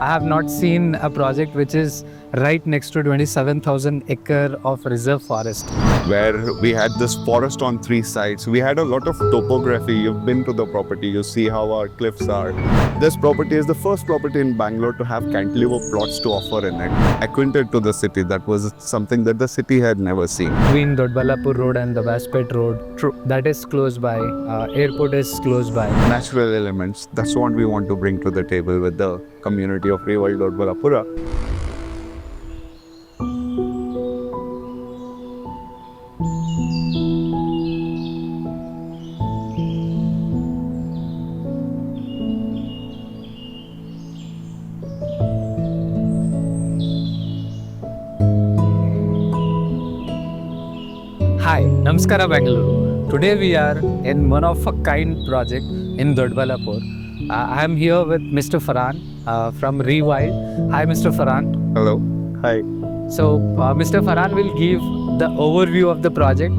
I have not seen a project which is right next to 27,000 acre of reserve forest. Where we had this forest on three sides. We had a lot of topography. You've been to the property, you see how our cliffs are. This property is the first property in Bangalore to have cantilever plots to offer in it. Acquainted to the city, that was something that the city had never seen. Between Doddaballapur road and the Vaspet road, True. that is close by, airport is close by. Natural elements, that's what we want to bring to the table with the community of Rewild Doddaballapur. Hi, Namaskara Bangalore. Today we are in one of a kind project in Doddaballapur. I am here with Mr. Farhan from Rewild. Hi, Mr. Farhan. Hello. Hi. So, Mr. Farhan will give the overview of the project,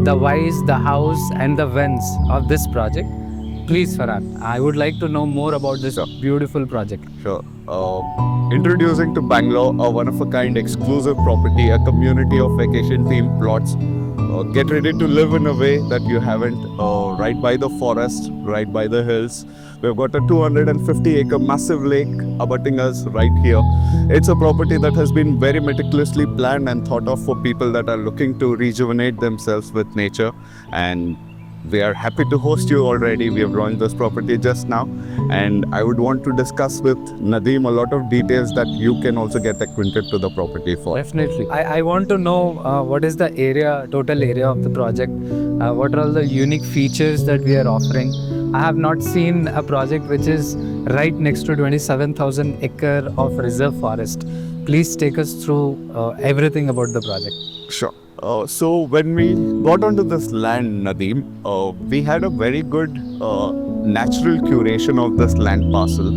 the whys, the hows, and the whens of this project. Please, Farhan, I would like to know more about this beautiful project. Sure. Introducing to Bangalore a one-of-a-kind exclusive property, a community of vacation-themed plots. Get ready to live in a way that you haven't. Right by the forest, right by the hills. We've got a 250-acre massive lake abutting us right here. It's a property that has been very meticulously planned and thought of for people that are looking to rejuvenate themselves with nature. And we are happy to host you already. We have launched this property just now, and I would want to discuss with Nadeem a lot of details that you can also get acquainted to the property for. Definitely. I want to know what is the total area of the project, what are all the unique features that we are offering. I have not seen a project which is right next to 27,000 acre of reserve forest. Please take us through everything about the project. Sure. So when we got onto this land, Nadeem, we had a very good natural curation of this land parcel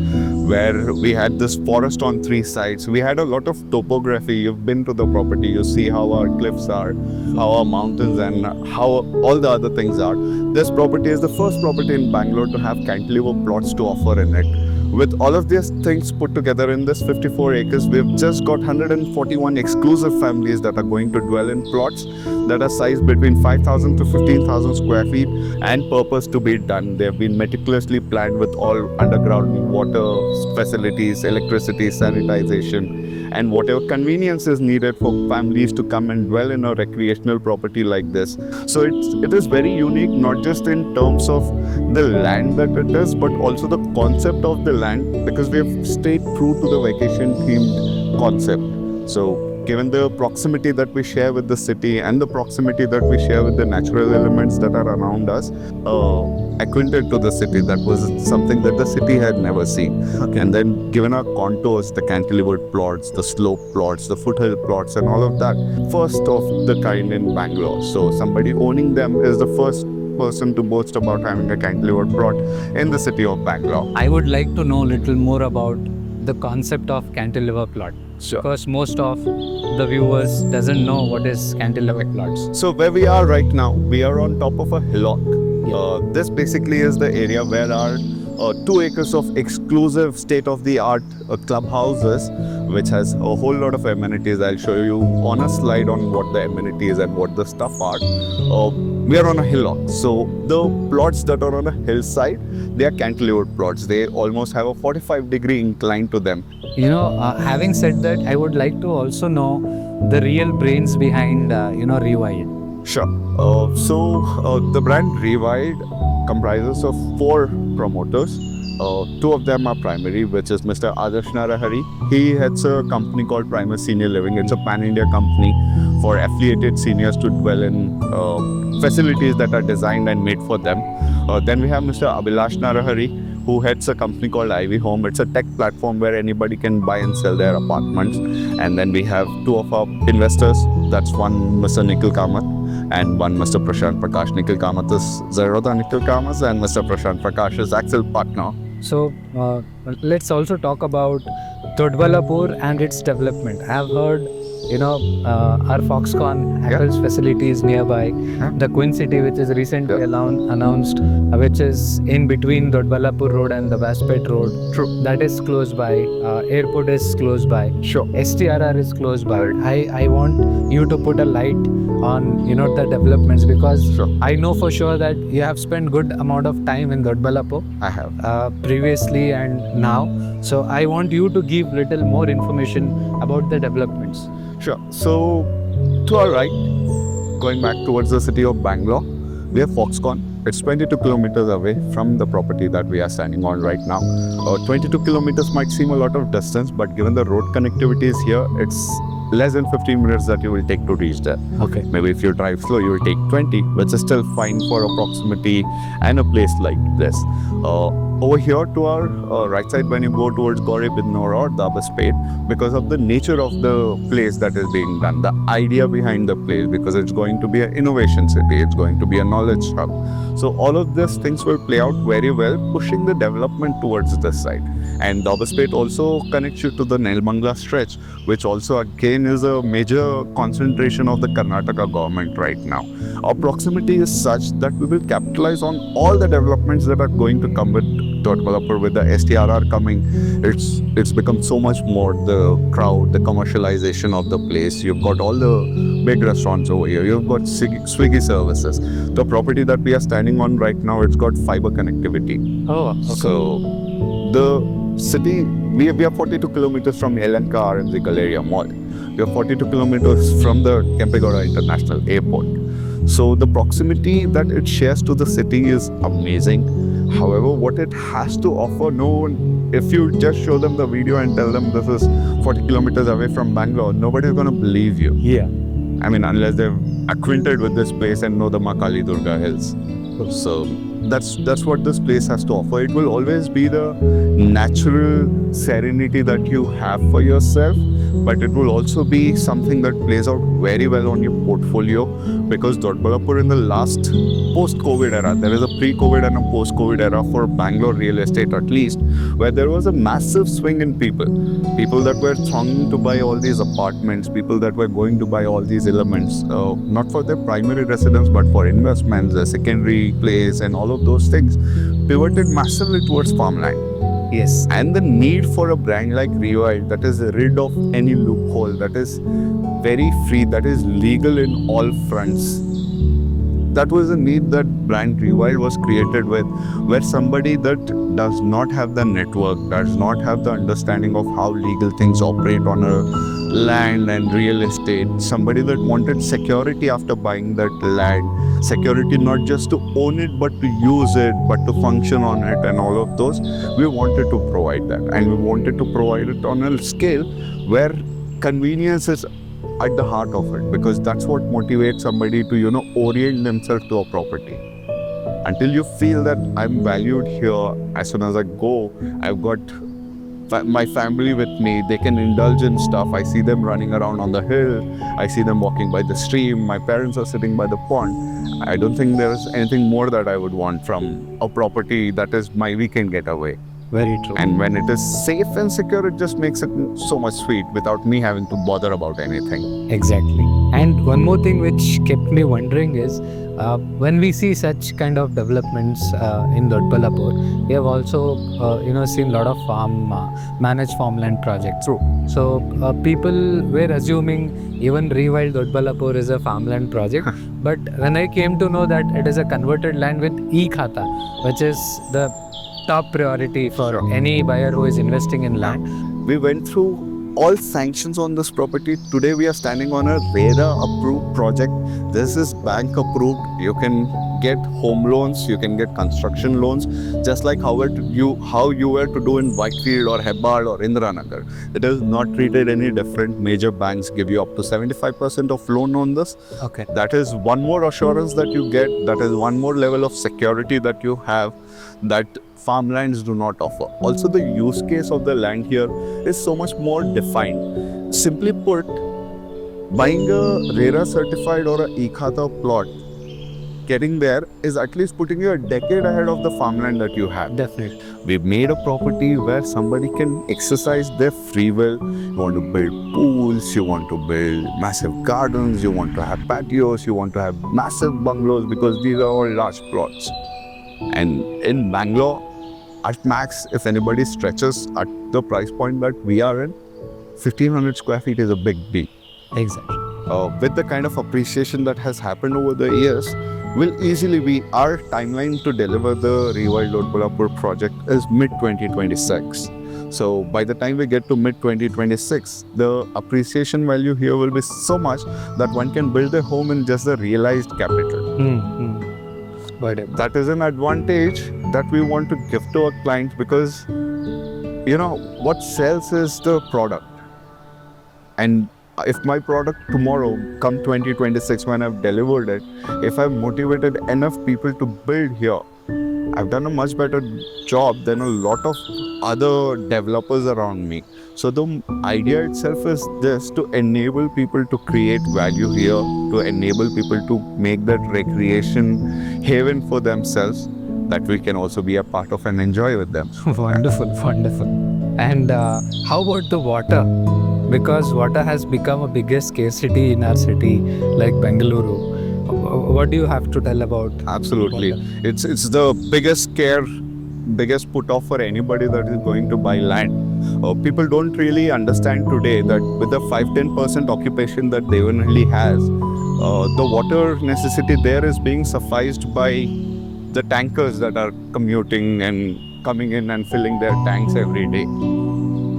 where we had this forest on three sides. We had a lot of topography. You've been to the property, you see how our cliffs are, how our mountains and how all the other things are. This property is the first property in Bangalore to have cantilever plots to offer in it. With all of these things put together in this 54 acres, we've just got 141 exclusive families that are going to dwell in plots that are sized between 5,000 to 15,000 square feet and purpose to be done. They have been meticulously planned with all underground water facilities, electricity, sanitization, and whatever convenience is needed for families to come and dwell in a recreational property like this. So it is very unique, not just in terms of the land that it is, but also the concept of the land, because we have stayed true to the vacation themed concept. So given the proximity that we share with the city and the proximity that we share with the natural elements that are around us, acquainted to the city, that was something that the city had never seen. Okay. And then given our contours, the cantilevered plots, the slope plots, the foothill plots and all of that, first of the kind in Bangalore. So somebody owning them is the first person to boast about having a cantilevered plot in the city of Bangalore. I would like to know a little more about the concept of cantilever plot. Sure. Because most of the viewers doesn't know what is cantilever plots. So where we are right now, we are on top of a hillock. This basically is the area where our 2 acres of exclusive state-of-the-art clubhouses, which has a whole lot of amenities. I'll show you on a slide on what the amenities and what the stuff are. We are on a hillock, so the plots that are on a hillside, they are cantilevered plots. They almost have a 45-degree incline to them. You know, having said that, I would like to also know the real brains behind, Rewild. Sure. The brand Rewild comprises of 4 promoters. 2 of them are primary, which is Mr. Adarsh Narahari. He heads a company called Primer Senior Living. It's a pan-India company for affiliated seniors to dwell in facilities that are designed and made for them. Then we have Mr. Abhilash Narahari, who heads a company called Ivy Home. It's a tech platform where anybody can buy and sell their apartments. And then we have 2 of our investors. That's one Mr. Nikhil Kamath and one Mr. Prashant Prakash. Nikhil Kamath is Zerodha Nikhil Kamath and Mr. Prashant Prakash is Axel partner. So let's also talk about Doddaballapur and its development. I have heard our Foxconn Hackles facility is nearby. The Queen City, which is recently announced, which is in between Doddaballapur Road and the Vaspet Road. True. That is close by. Airport is close by. Sure. STRR is close by. I want you to put a light on the developments, because I know for sure that you have spent good amount of time in Doddaballapur. I have. Previously and now. So I want you to give little more information about the developments. Sure. So, to our right, going back towards the city of Bangalore, we have Foxconn. It's 22 kilometers away from the property that we are standing on right now. 22 kilometers might seem a lot of distance, but given the road connectivity is here, it's less than 15 minutes that you will take to reach there. Okay. Maybe if you drive slow, you will take 20, which is still fine for a proximity and a place like this. Over here to our right side, when you go towards Gauribidnor or Dabaspet, because of the nature of the place that is being done, the idea behind the place, because it's going to be an innovation city, it's going to be a knowledge hub. So all of these things will play out very well, pushing the development towards this side. And Dabaspet also connects you to the Nelmangla stretch, which also again is a major concentration of the Karnataka government right now. Our proximity is such that we will capitalize on all the developments that are going to come with Doddaballapur. With the STRR coming, it's become so much more, the crowd, the commercialization of the place. You've got all the big restaurants over here. You've got Swiggy services. The property that we are standing on right now, it's got fiber connectivity. Oh, okay. So the city, we are 42 kilometers from Yellanka RMZ Galleria Mall. We are 42 kilometers from the Kempegowda International Airport. So the proximity that it shares to the city is amazing. However, what it has to offer, no one, if you just show them the video and tell them this is 40 kilometers away from Bangalore, nobody is going to believe you. Yeah. I mean, unless they're acquainted with this place and know the Makali Durga Hills. So that's what this place has to offer. It will always be the natural serenity that you have for yourself, but it will also be something that plays out very well on your portfolio, because Doddaballapur in the last post-COVID era, there is a pre-COVID and a post-COVID era for Bangalore real estate at least, where there was a massive swing in people that were thronging to buy all these apartments, people that were going to buy all these elements, not for their primary residence but for investments, a secondary place and all of those things, pivoted massively towards farmland. Yes. And the need for a brand like Rewild that is rid of any loophole, that is very free, that is legal in all fronts. That was the need that brand Rewild was created with, where somebody that does not have the network, does not have the understanding of how legal things operate on a land and real estate, somebody that wanted security after buying that land, security not just to own it but to use it, but to function on it and all of those, we wanted to provide that. And we wanted to provide it on a scale where convenience is at the heart of it, because that's what motivates somebody to orient themselves to a property. Until you feel that I'm valued here, as soon as I go, I've got my family with me, they can indulge in stuff. I see them running around on the hill, I see them walking by the stream, my parents are sitting by the pond. I don't think there's anything more that I would want from a property that is my weekend getaway. Very true. And when it is safe and secure, it just makes it so much sweet without me having to bother about anything. Exactly. And one more thing which kept me wondering is, when we see such kind of developments in Doddaballapur, we have also seen a lot of managed farmland projects. True. So people were assuming even Rewild Doddaballapur is a farmland project, but when I came to know that it is a converted land with e-Khata, which is the top priority for any buyer who is investing in land. We went through all sanctions on this property. Today we are standing on a RERA-approved project. This is bank approved. You can get home loans, you can get construction loans, just like how you were to do in Whitefield or Hebbal or Indiranagar. It is not treated any different. Major banks give you up to 75% of loan on this. Okay. That is one more assurance that you get. That is one more level of security that you have that farmlands do not offer. Also, the use case of the land here is so much more defined. Simply put, buying a RERA certified or a e-Khata plot, getting there is at least putting you a decade ahead of the farmland that you have. Definitely. We've made a property where somebody can exercise their free will. You want to build pool, pools, you want to build massive gardens, you want to have patios, you want to have massive bungalows, because these are all large plots. And in Bangalore, at max, if anybody stretches at the price point that we are in, 1500 square feet is a big deal. Exactly. With the kind of appreciation that has happened over the years, will easily be our timeline to deliver the Rewild Doddaballapur project is mid-2026. So by the time we get to mid-2026, the appreciation value here will be so much that one can build a home in just the realized capital. That is an advantage that we want to give to our clients, because what sells is the product. And if my product tomorrow, come 2026, when I've delivered it, if I've motivated enough people to build here, I've done a much better job than a lot of other developers around me. So the idea itself is this, to enable people to create value here, to enable people to make that recreation haven for themselves, that we can also be a part of and enjoy with them. Wonderful, wonderful. And how about the water? Because water has become a biggest scarcity in our city, like Bengaluru. What do you have to tell about? Absolutely. water? It's the biggest put off for anybody that is going to buy land. People don't really understand today that with the 5-10% occupation that Devanahalli has, the water necessity there is being sufficed by the tankers that are commuting and coming in and filling their tanks every day.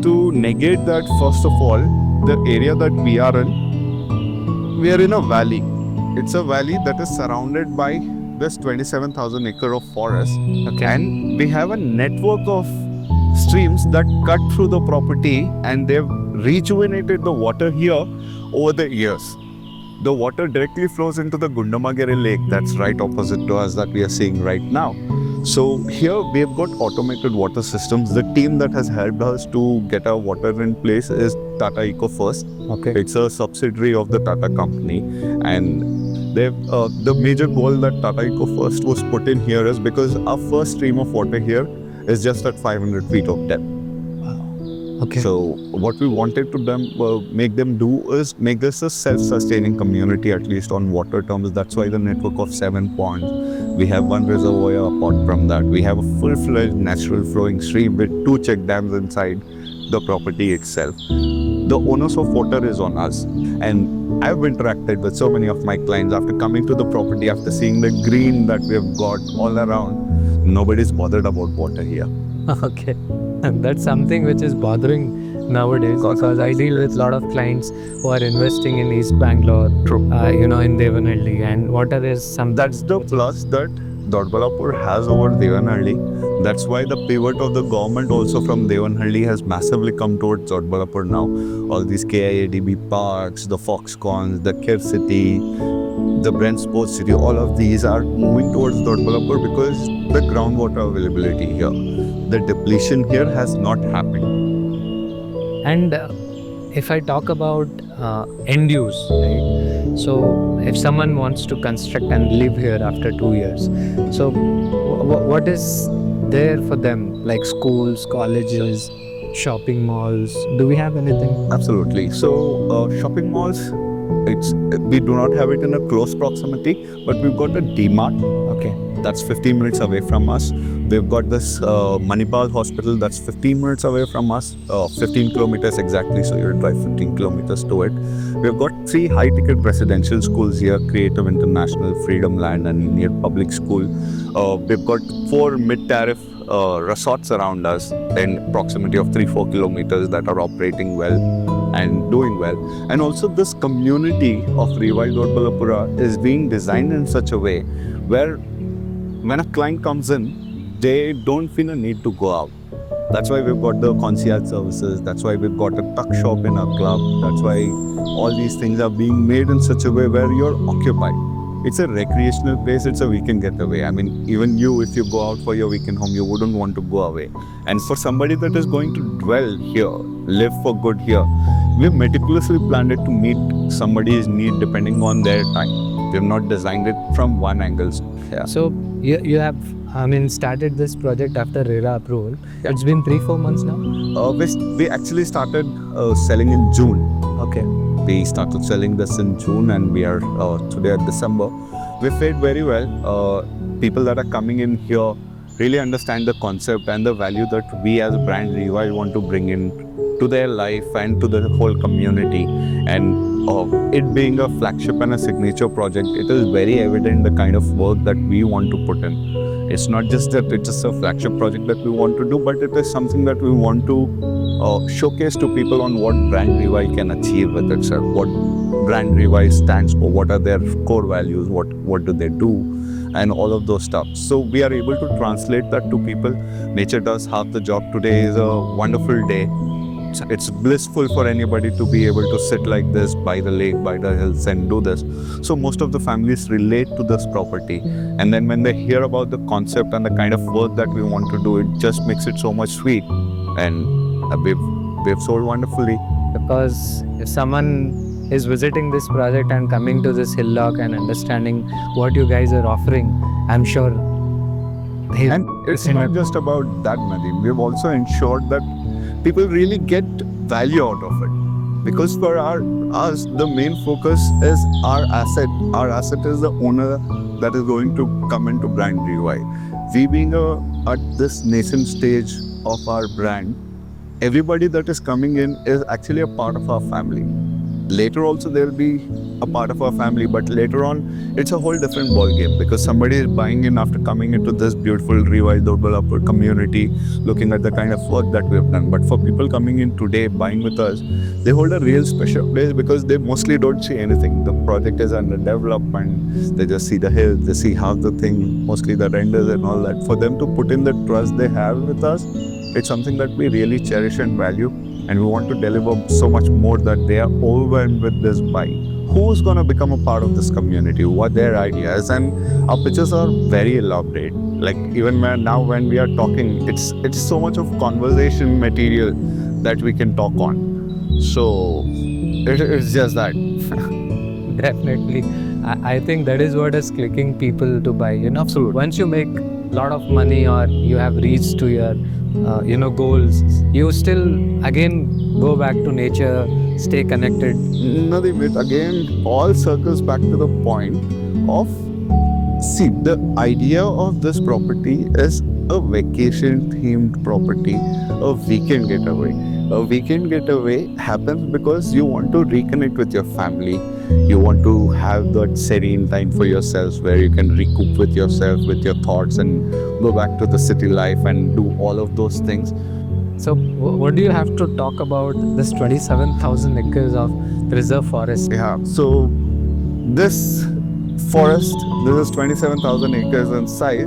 To negate that, first of all, the area that we are in a valley. It's a valley that is surrounded by this 27,000 acre of forest. Okay. And we have a network of streams that cut through the property, and they've rejuvenated the water here over the years. The water directly flows into the Gundamagere lake that's right opposite to us, that we are seeing right now. So here we have got automated water systems. The team that has helped us to get our water in place is Tata Eco First. Okay. It's a subsidiary of the Tata company, and the major goal that Tata Eco First was put in here is because our first stream of water here is just at 500 feet of depth. Okay. So what we wanted to make them do is make this a self-sustaining community, at least on water terms. That's why the network of 7 ponds. We have 1 reservoir apart from that. We have a full-fledged natural flowing stream with 2 check dams inside the property itself. The onus of water is on us. And I've interacted with so many of my clients after coming to the property, after seeing the green that we have got all around. Nobody's bothered about water here. Okay. And that's something which is bothering nowadays, because I deal with a lot of clients who are investing in East Bangalore, in Devanahalli, and water is something. That's the plus that Doddaballapur has over Devanahalli. That's why the pivot of the government also from Devanahalli has massively come towards Doddaballapur now. All these KIADB parks, the Foxcons, the Care City, the Brent Sports City, all of these are moving towards Doddaballapur because the groundwater availability here. The depletion here has not happened. And if I talk about end use, right? So if someone wants to construct and live here after 2 years, so what is there for them, like schools, colleges, shopping malls? Do we have anything? Absolutely. So shopping malls, we do not have it in a close proximity, but we've got a D-Mart. Okay. That's 15 minutes away from us. We've got this Manipal hospital that's 15 minutes away from us, 15 kilometers exactly, so you'll drive 15 kilometers to it. We've got 3 high-ticket residential schools here, Creative International, Freedom Land and Indian Public School. We've got 4 mid-tariff resorts around us in proximity of 3-4 kilometers that are operating well and doing well. And also this community of Rewild Doddaballapur is being designed in such a way where when a client comes in, they don't feel a need to go out. That's why we've got the concierge services. That's why we've got a tuck shop in our club. That's why all these things are being made in such a way where you're occupied. It's a recreational place. It's a weekend getaway. I mean, even you, if you go out for your weekend home, you wouldn't want to go away. And for somebody that is going to dwell here, live for good here, we've meticulously planned it to meet somebody's need depending on their time. We have not designed it from one angle. Yeah. So you have, started this project after RERA approval. Yeah. It's been 3-4 months now. We actually started selling in June. Okay. We started selling this in June, and we are today at December. We fared very well. People that are coming in here really understand the concept and the value that we as a brand Rewild want to bring in to their life and to the whole community. And it being a flagship and a signature project, it is very evident the kind of work that we want to put in. It's not just that it's just a flagship project that we want to do, but it is something that we want to showcase to people on what brand Rewild can achieve with itself, what brand Rewild stands for, what are their core values, what do they do, and all of those stuff. So we are able to translate that to people. Nature does half the job. Today is a wonderful day. It's blissful for anybody to be able to sit like this by the lake, by the hills, and do this. So most of the families relate to this property, and then when they hear about the concept and the kind of work that we want to do, it just makes it so much sweet. And we've sold wonderfully. Because if someone is visiting this project and coming to this hillock and understanding what you guys are offering, I'm sure. And it's not just about that, Nadeem. We've also ensured that people really get value out of it. Because for us, the main focus is our asset. Our asset is the owner that is going to come into brand Rewild. We being at this nascent stage of our brand, everybody that is coming in is actually a part of our family. Later also they'll be a part of our family, but later on it's a whole different ball game, because somebody is buying in after coming into this beautiful Rewild Doddaballapur community, looking at the kind of work that we have done. But for people coming in today buying with us, they hold a real special place because they mostly don't see anything. The project is under development. They just see the hills, they see half the thing, mostly the renders and all that. For them to put in the trust they have with us, it's something that we really cherish and value, and we want to deliver so much more that they are overwhelmed with this buy. Who's going to become a part of this community? What their ideas? And our pitches are very elaborate. Like even when we are talking, it's so much of conversation material that we can talk on. So it's just that. Definitely. I think that is what is clicking people to buy. Absolutely. Once you make a lot of money or you have reached to your goals, you still again go back to nature, stay connected. Nothing, it again all circles back to the point of, see, the idea of this property is a vacation themed property, a weekend getaway. A weekend getaway happens because you want to reconnect with your family. You want to have that serene time for yourselves where you can recoup with yourself, with your thoughts, and go back to the city life and do all of those things. So what do you have to talk about this 27,000 acres of reserve forest? Yeah, so this forest, this is 27,000 acres in size.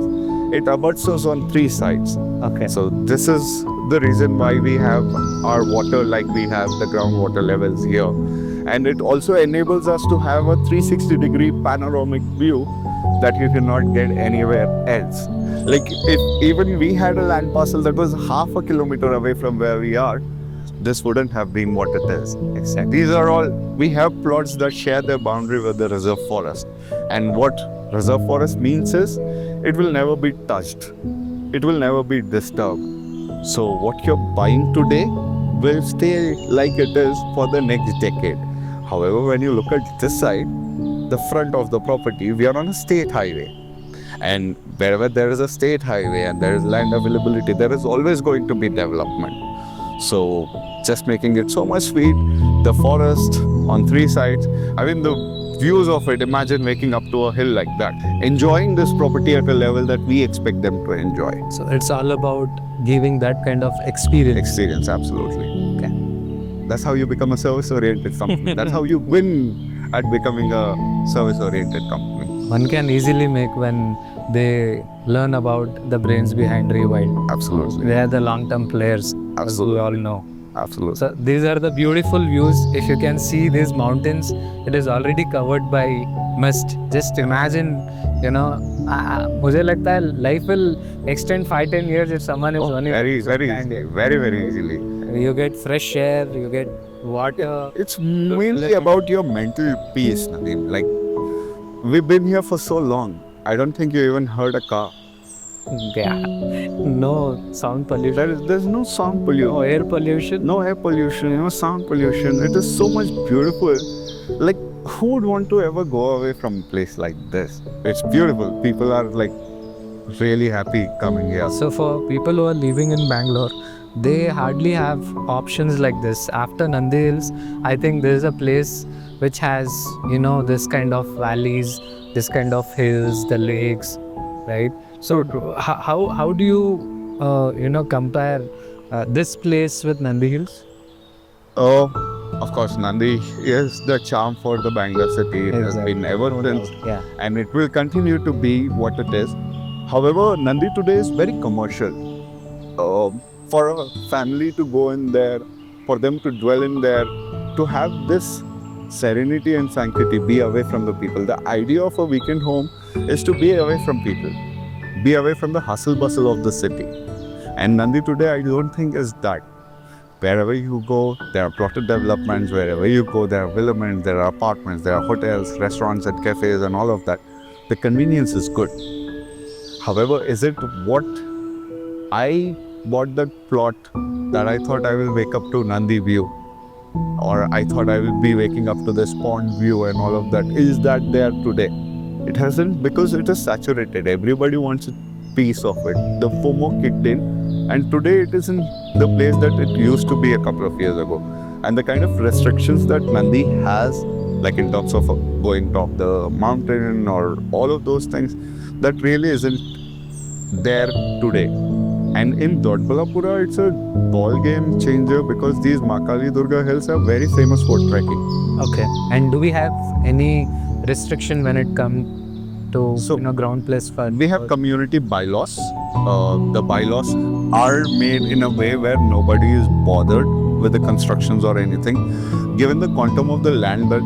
It abuts us on 3 sides. Okay. So this is the reason why we have our water like we have the groundwater levels here. And it also enables us to have a 360-degree panoramic view that you cannot get anywhere else. Like if even we had a land parcel that was half a kilometer away from where we are, this wouldn't have been what it is. Exactly. These are all, we have plots that share their boundary with the reserve forest. And what reserve forest means is, it will never be touched. It will never be disturbed. So what you're buying today will stay like it is for the next decade. However, when you look at this side, the front of the property, we are on a state highway. And wherever there is a state highway and there is land availability, there is always going to be development. So just making it so much sweet, the forest on 3 sides, I mean the views of it, imagine waking up to a hill like that, enjoying this property at a level that we expect them to enjoy. So it's all about giving that kind of experience. Absolutely. Okay. That's how you become a service-oriented company. That's how you win at becoming a service-oriented company. One can easily make when they learn about the brains behind Rewild. Absolutely. They are the long-term players, as we all know. Absolutely. So these are the beautiful views. If you can see these mountains, it is already covered by mist. Just imagine, मुझे लगता है life will extend 5-10 years if someone is running. Very easily. You get fresh air, you get water. It's mainly about your mental peace, Nadeem. Like, we've been here for so long. I don't think you even heard a car. Yeah. No sound pollution. There's no sound pollution. No air pollution. No air pollution, no sound pollution. It is so much beautiful. Like, who would want to ever go away from a place like this? It's beautiful. People are like really happy coming here. So for people who are living in Bangalore, they hardly have options like this. After Nandi Hills, I think there is a place which has, this kind of valleys, this kind of hills, the lakes, right? So how do you, compare this place with Nandi Hills? Oh, of course, Nandi is the charm for the Bangalore city. It has been ever since, Yeah. and it will continue to be what it is. However, Nandi today is very commercial. For a family to go in there, for them to dwell in there, to have this serenity and sanctity, be away from the people. The idea of a weekend home is to be away from people, be away from the hustle bustle of the city. And Nandi today, I don't think is that. Wherever you go, there are plotted developments. Wherever you go, there are villaments, there are apartments, there are hotels, restaurants and cafes and all of that. The convenience is good. However, is it what I bought that plot that I thought I will wake up to Nandi view, or I thought I will be waking up to this pond view and all of that? Is that there today? It hasn't, because it is saturated. Everybody wants a piece of it. The FOMO kicked in, and today it isn't the place that it used to be a couple of years ago. And the kind of restrictions that Nandi has, like in terms of going top the mountain or all of those things, that really isn't there today. And in Doddaballapur, it's a ball game changer, because these Makali Durga hills are very famous for trekking. Okay. And do we have any restriction when it comes to ground plus for? We have community bylaws. The bylaws are made in a way where nobody is bothered with the constructions or anything. Given the quantum of the land that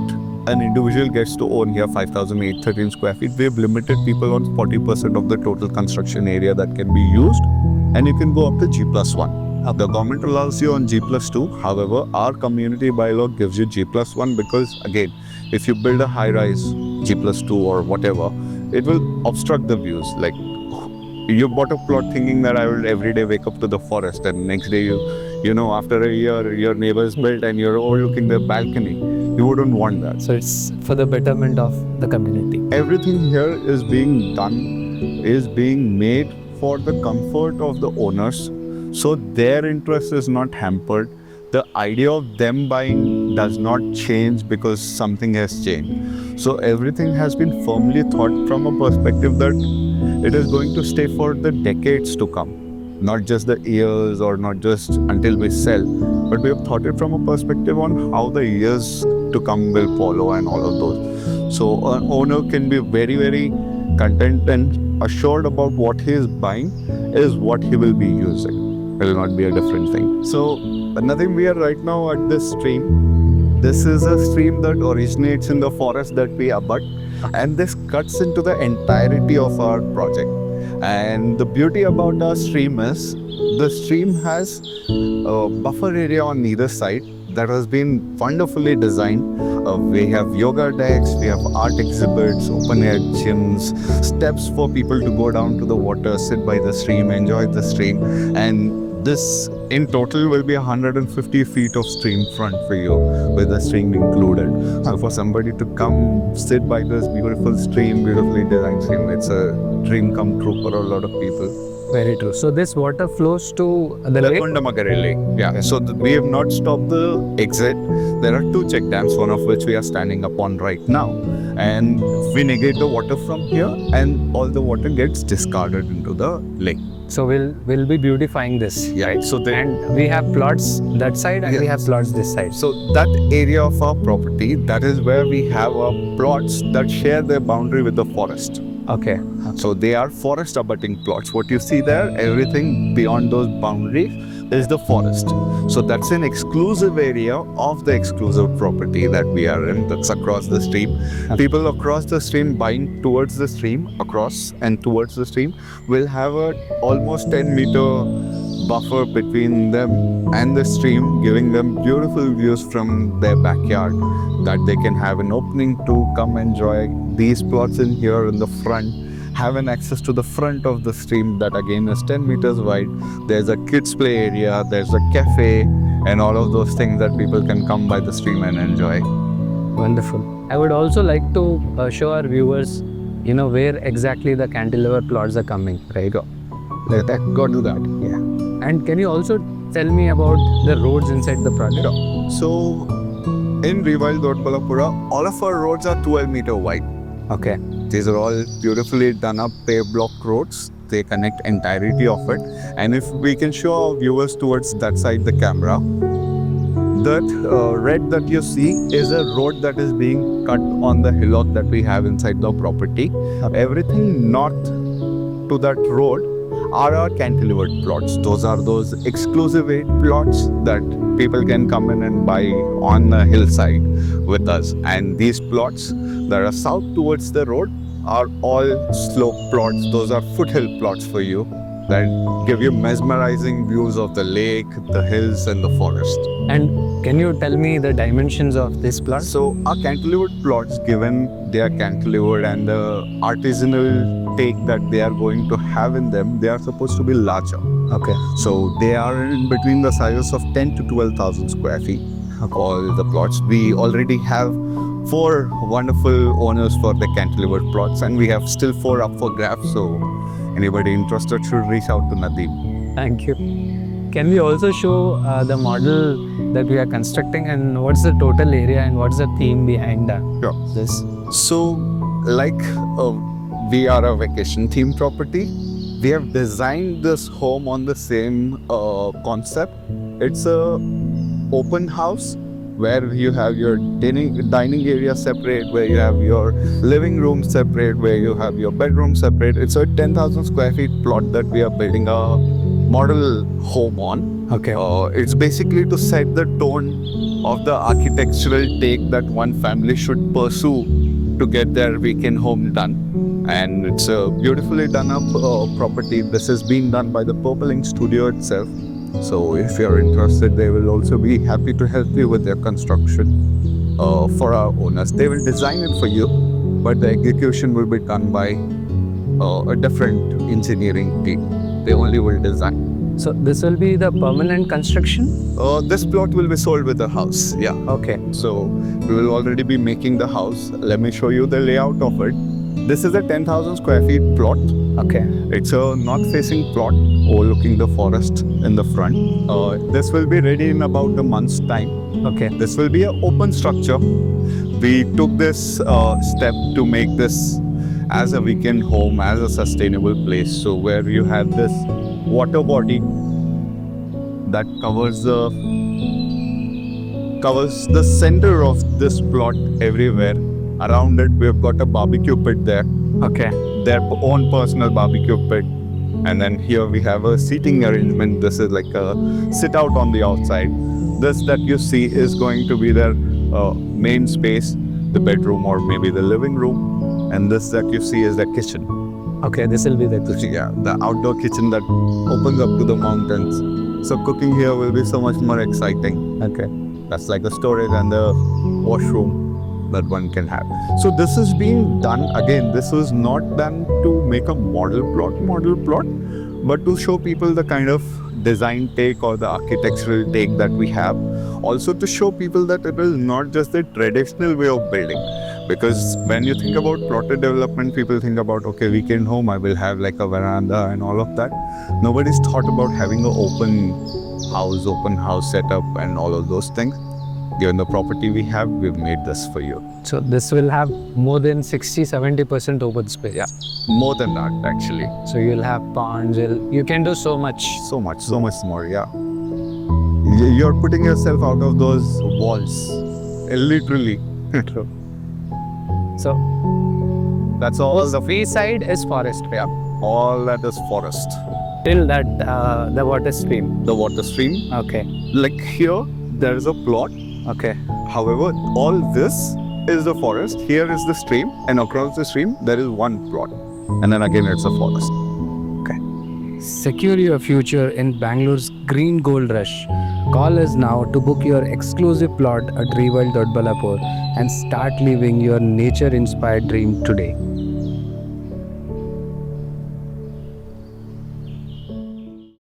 an individual gets to own here, 5,813 square feet, we have limited people on 40% of the total construction area that can be used, and you can go up to G+1. The government allows you on G+2. However, our community bylaw gives you G+1, because again, if you build a high-rise G+2 or whatever, it will obstruct the views. Like, you bought a plot thinking that I will every day wake up to the forest, and next day after a year, your neighbors built and you're overlooking the balcony. You wouldn't want that. So it's for the betterment of the community. Everything here is being done, is being made for the comfort of the owners, so their interest is not hampered. The idea of them buying does not change because something has changed. So everything has been firmly thought from a perspective that it is going to stay for the decades to come. Not just the years, or not just until we sell, but we have thought it from a perspective on how the years to come will follow and all of those. So an owner can be very, very content and assured about what he is buying is what he will be using. It will not be a different thing. So Nadeem, we are right now at this stream. This is a stream that originates in the forest that we abut, and this cuts into the entirety of our project. And the beauty about our stream is, the stream has a buffer area on either side that has been wonderfully designed. We have yoga decks, we have art exhibits, open air gyms, steps for people to go down to the water, sit by the stream, enjoy the stream. And this in total will be 150 feet of stream front for you, with the stream included. So for somebody to come sit by this beautiful stream, beautifully designed stream, it's a dream come true for a lot of people. Very true. So this water flows to the lake? Kundamagari Lake. Yeah. So we have not stopped the exit. There are 2 check dams, one of which we are standing upon right now. And we negate the water from here, and all the water gets discarded into the lake. So we'll be beautifying this. Yeah. Right? So and we have plots that side, and we have plots this side. So that area of our property, that is where we have our plots that share their boundary with the forest. Okay. So they are forest abutting plots. What you see there, everything beyond those boundaries is the forest. So that's an exclusive area of the exclusive property that we are in, that's across the stream. People across the stream buying towards the stream, across and towards the stream, will have a almost 10-meter buffer between them and the stream, giving them beautiful views from their backyard, that they can have an opening to come enjoy these plots in here in the front. have an access to the front of the stream that again is 10 meters wide. There's a kids play area, there's a cafe, and all of those things that people can come by the stream and enjoy. Wonderful. I would also like to show our viewers, where exactly the cantilever plots are coming, right? Go do that. Yeah. And can you also tell me about the roads inside the project? So, in Rewild Doddaballapur, all of our roads are 12-meter wide. Okay. These are all beautifully done up paved block roads. They connect entirety of it. And if we can show our viewers towards that side the camera, that red that you see is a road that is being cut on the hillock that we have inside the property. Everything north to that road are our cantilevered plots. Those are those exclusive aid plots that people can come in and buy on the hillside with us. And these plots that are south towards the road are all slope plots. Those are foothill plots for you that give you mesmerizing views of the lake, the hills, and the forest. And can you tell me the dimensions of this plot? So our cantilevered plots, given they are cantilevered and the artisanal take that they are going to have in them, they are supposed to be larger. Okay. So they are in between the sizes of 10 to 12,000 square feet. Okay. All the plots. We already have 4 wonderful owners for the cantilevered plots, and we have still 4 up for grabs. So anybody interested should reach out to Nadeem. Thank you. Can we also show the model that we are constructing, and what's the total area and what's the theme behind this? So, like we are a vacation theme property, we have designed this home on the same concept. It's a open house where you have your dining area separate, where you have your living room separate, where you have your bedroom separate. It's a 10,000 square feet plot that we are building a model home on. Okay. It's basically to set the tone of the architectural take that one family should pursue to get their weekend home done. And it's a beautifully done up property. This is being done by the Purpling Studio itself. So if you're interested, they will also be happy to help you with their construction for our owners. They will design it for you, but the execution will be done by a different engineering team. They only will design. So this will be the permanent construction? This plot will be sold with the house, yeah. Okay. So we will already be making the house. Let me show you the layout of it. This is a 10,000 square feet plot. Okay. It's a north-facing plot overlooking the forest in the front. This will be ready in about a month's time. Okay. This will be an open structure. We took this step to make this as a weekend home, as a sustainable place. So where you have this water body that covers the center of this plot everywhere. Around it, we've got a barbecue pit there. Okay. Their own personal barbecue pit. And then here we have a seating arrangement. This is like a sit out on the outside. This that you see is going to be their main space, the bedroom or maybe the living room. And this that you see is the kitchen. Okay, this will be the kitchen. Yeah, the outdoor kitchen that opens up to the mountains. So cooking here will be so much more exciting. Okay. That's like the storage and the washroom that one can have. So this is being done, again, this was not done to make a model plot, but to show people the kind of design take or the architectural take that we have. Also to show people that it is not just the traditional way of building. Because when you think about plotted development, people think about, okay, weekend home, I will have like a veranda and all of that. Nobody's thought about having an open house setup and all of those things. Given the property we have, we've made this for you. So this will have more than 60-70% open space. Yeah, more than that actually. So you'll have ponds, you can do so much. So much more, yeah. You're putting yourself out of those walls, literally. So that's all. the free side is forest. Yeah, all that is forest. Till that the water stream. The water stream. Okay. Like here, there is a plot. Okay. However, all this is the forest. Here is the stream, and across the stream there is one plot, and then again it's a forest. Okay. Secure your future in Bangalore's green gold rush. Call us now to book your exclusive plot at Rewild Doddaballapur and start living your nature-inspired dream today.